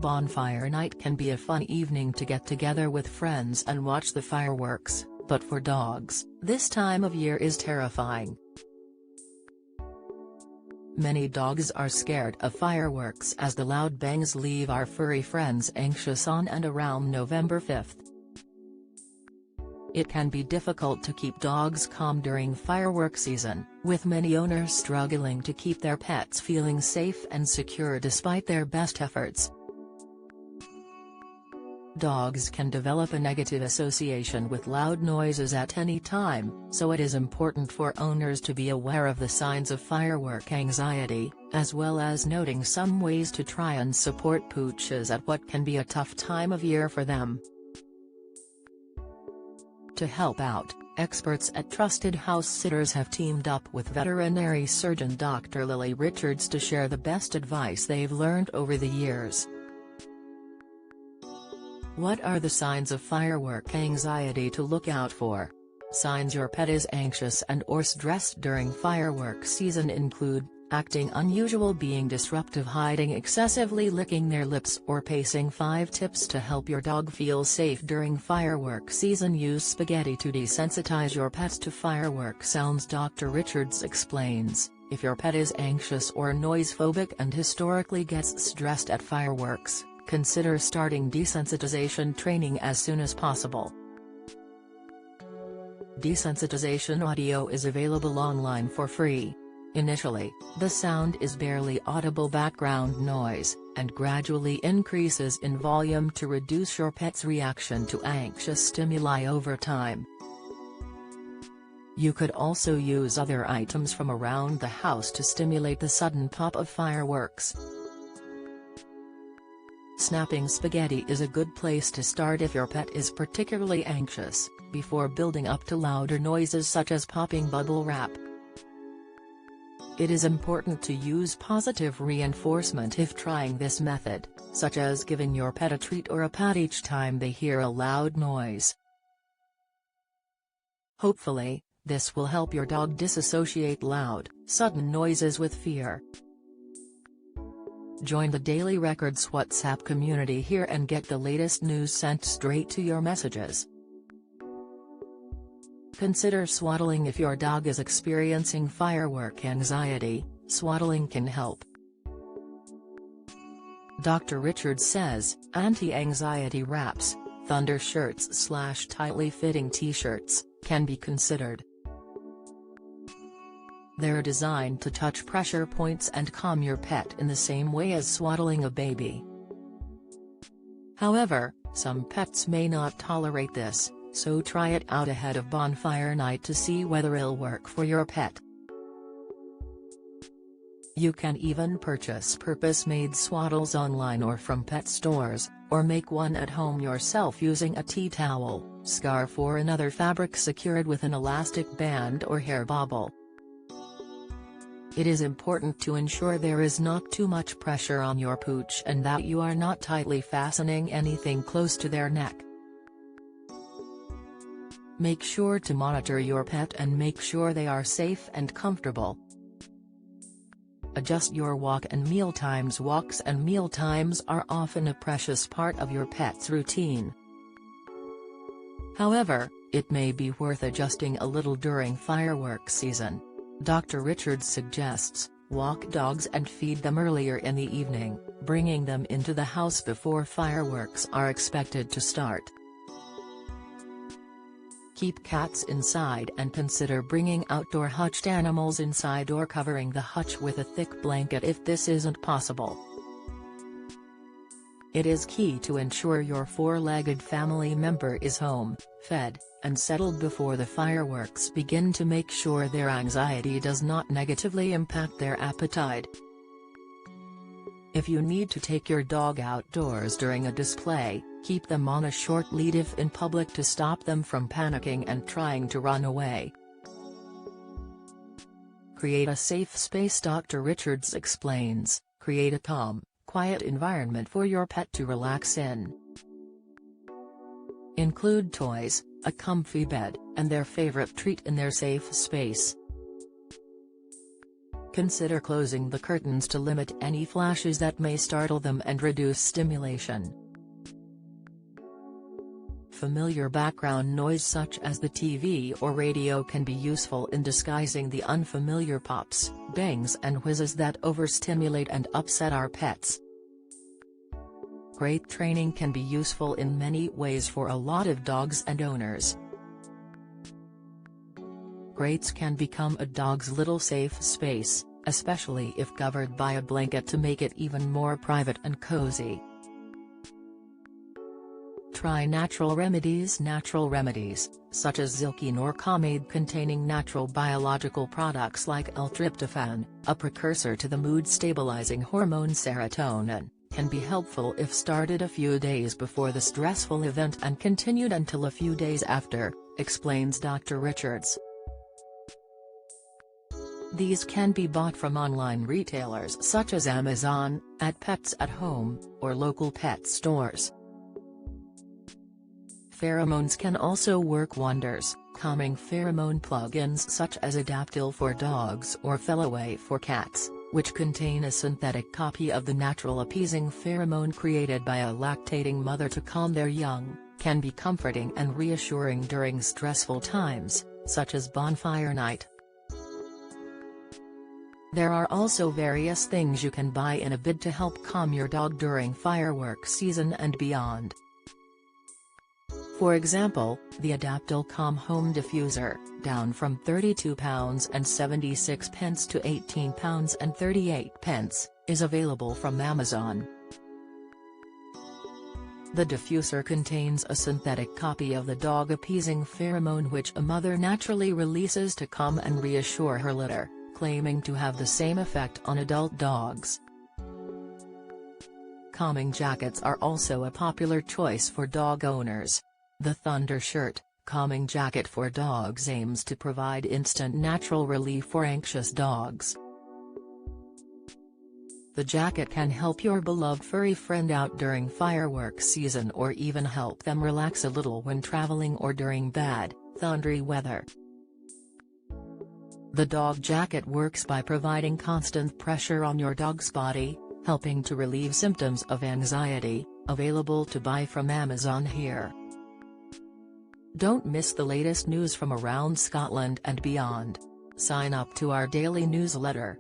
Bonfire Night can be a fun evening to get together with friends and watch the fireworks, but for dogs, this time of year is terrifying. Many dogs are scared of fireworks as the loud bangs leave our furry friends anxious on and around November 5th. It can be difficult to keep dogs calm during firework season, with many owners struggling to keep their pets feeling safe and secure despite their best efforts. Dogs can develop a negative association with loud noises at any time, so it is important for owners to be aware of the signs of firework anxiety, as well as noting some ways to try and support pooches at what can be a tough time of year for them. To help out, experts at Trusted House Sitters have teamed up with veterinary surgeon Dr. Lily Richards to share the best advice they've learned over the years. What are the signs of firework anxiety to look out for? Signs your pet is anxious and/or stressed during firework season include acting unusual, being disruptive, hiding excessively, licking their lips, or pacing. 5 tips to help your dog feel safe during firework season. Use spaghetti to desensitize your pets to firework sounds. Dr. Richards explains, if your pet is anxious or noise-phobic and historically gets stressed at fireworks, consider starting desensitization training as soon as possible. Desensitization audio is available online for free. Initially, the sound is barely audible background noise, and gradually increases in volume to reduce your pet's reaction to anxious stimuli over time. You could also use other items from around the house to stimulate the sudden pop of fireworks. Snapping spaghetti is a good place to start if your pet is particularly anxious, before building up to louder noises such as popping bubble wrap. It is important to use positive reinforcement if trying this method, such as giving your pet a treat or a pat each time they hear a loud noise. Hopefully, this will help your dog disassociate loud, sudden noises with fear. Join the Daily Records WhatsApp community here and get the latest news sent straight to your messages. Consider swaddling if your dog is experiencing firework anxiety. Swaddling can help. Dr. Richards says, anti-anxiety wraps, thunder shirts/tightly fitting t-shirts, can be considered. They're designed to touch pressure points and calm your pet in the same way as swaddling a baby. However, some pets may not tolerate this, so try it out ahead of Bonfire Night to see whether it'll work for your pet. You can even purchase purpose-made swaddles online or from pet stores, or make one at home yourself using a tea towel, scarf or another fabric secured with an elastic band or hair bobble. It is important to ensure there is not too much pressure on your pooch and that you are not tightly fastening anything close to their neck. Make sure to monitor your pet and make sure they are safe and comfortable. Adjust your walk and meal times. Walks and meal times are often a precious part of your pet's routine. However, it may be worth adjusting a little during fireworks season. Dr. Richards suggests, walk dogs and feed them earlier in the evening, bringing them into the house before fireworks are expected to start. Keep cats inside and consider bringing outdoor hutched animals inside or covering the hutch with a thick blanket if this isn't possible. It is key to ensure your 4-legged family member is home, fed, and settled before the fireworks begin to make sure their anxiety does not negatively impact their appetite. If you need to take your dog outdoors during a display, keep them on a short lead if in public to stop them from panicking and trying to run away. Create a safe space. Dr. Richards explains, create a calm, quiet environment for your pet to relax in. Include toys, a comfy bed, and their favorite treat in their safe space. Consider closing the curtains to limit any flashes that may startle them and reduce stimulation. Familiar background noise such as the TV or radio can be useful in disguising the unfamiliar pops, bangs and whizzes that overstimulate and upset our pets. Crate training can be useful in many ways for a lot of dogs and owners. Crates can become a dog's little safe space, especially if covered by a blanket to make it even more private and cozy. Try natural remedies. Natural remedies, such as Zilkine or pomade containing natural biological products like L-tryptophan, a precursor to the mood-stabilizing hormone serotonin, can be helpful if started a few days before the stressful event and continued until a few days after, explains Dr. Richards. These can be bought from online retailers such as Amazon, at Pets at Home, or local pet stores. Pheromones can also work wonders. Calming pheromone plugins such as Adaptil for dogs or Feliway for cats, which contain a synthetic copy of the natural appeasing pheromone created by a lactating mother to calm their young, can be comforting and reassuring during stressful times, such as Bonfire Night. There are also various things you can buy in a bid to help calm your dog during fireworks season and beyond. For example, the Adaptil Calm Home Diffuser, down from £32.76 to £18.38, is available from Amazon. The diffuser contains a synthetic copy of the dog-appeasing pheromone which a mother naturally releases to calm and reassure her litter, claiming to have the same effect on adult dogs. Calming jackets are also a popular choice for dog owners. The Thunder Shirt, calming jacket for dogs aims to provide instant natural relief for anxious dogs. The jacket can help your beloved furry friend out during fireworks season or even help them relax a little when traveling or during bad, thundery weather. The dog jacket works by providing constant pressure on your dog's body, helping to relieve symptoms of anxiety, available to buy from Amazon here. Don't miss the latest news from around Scotland and beyond. Sign up to our daily newsletter,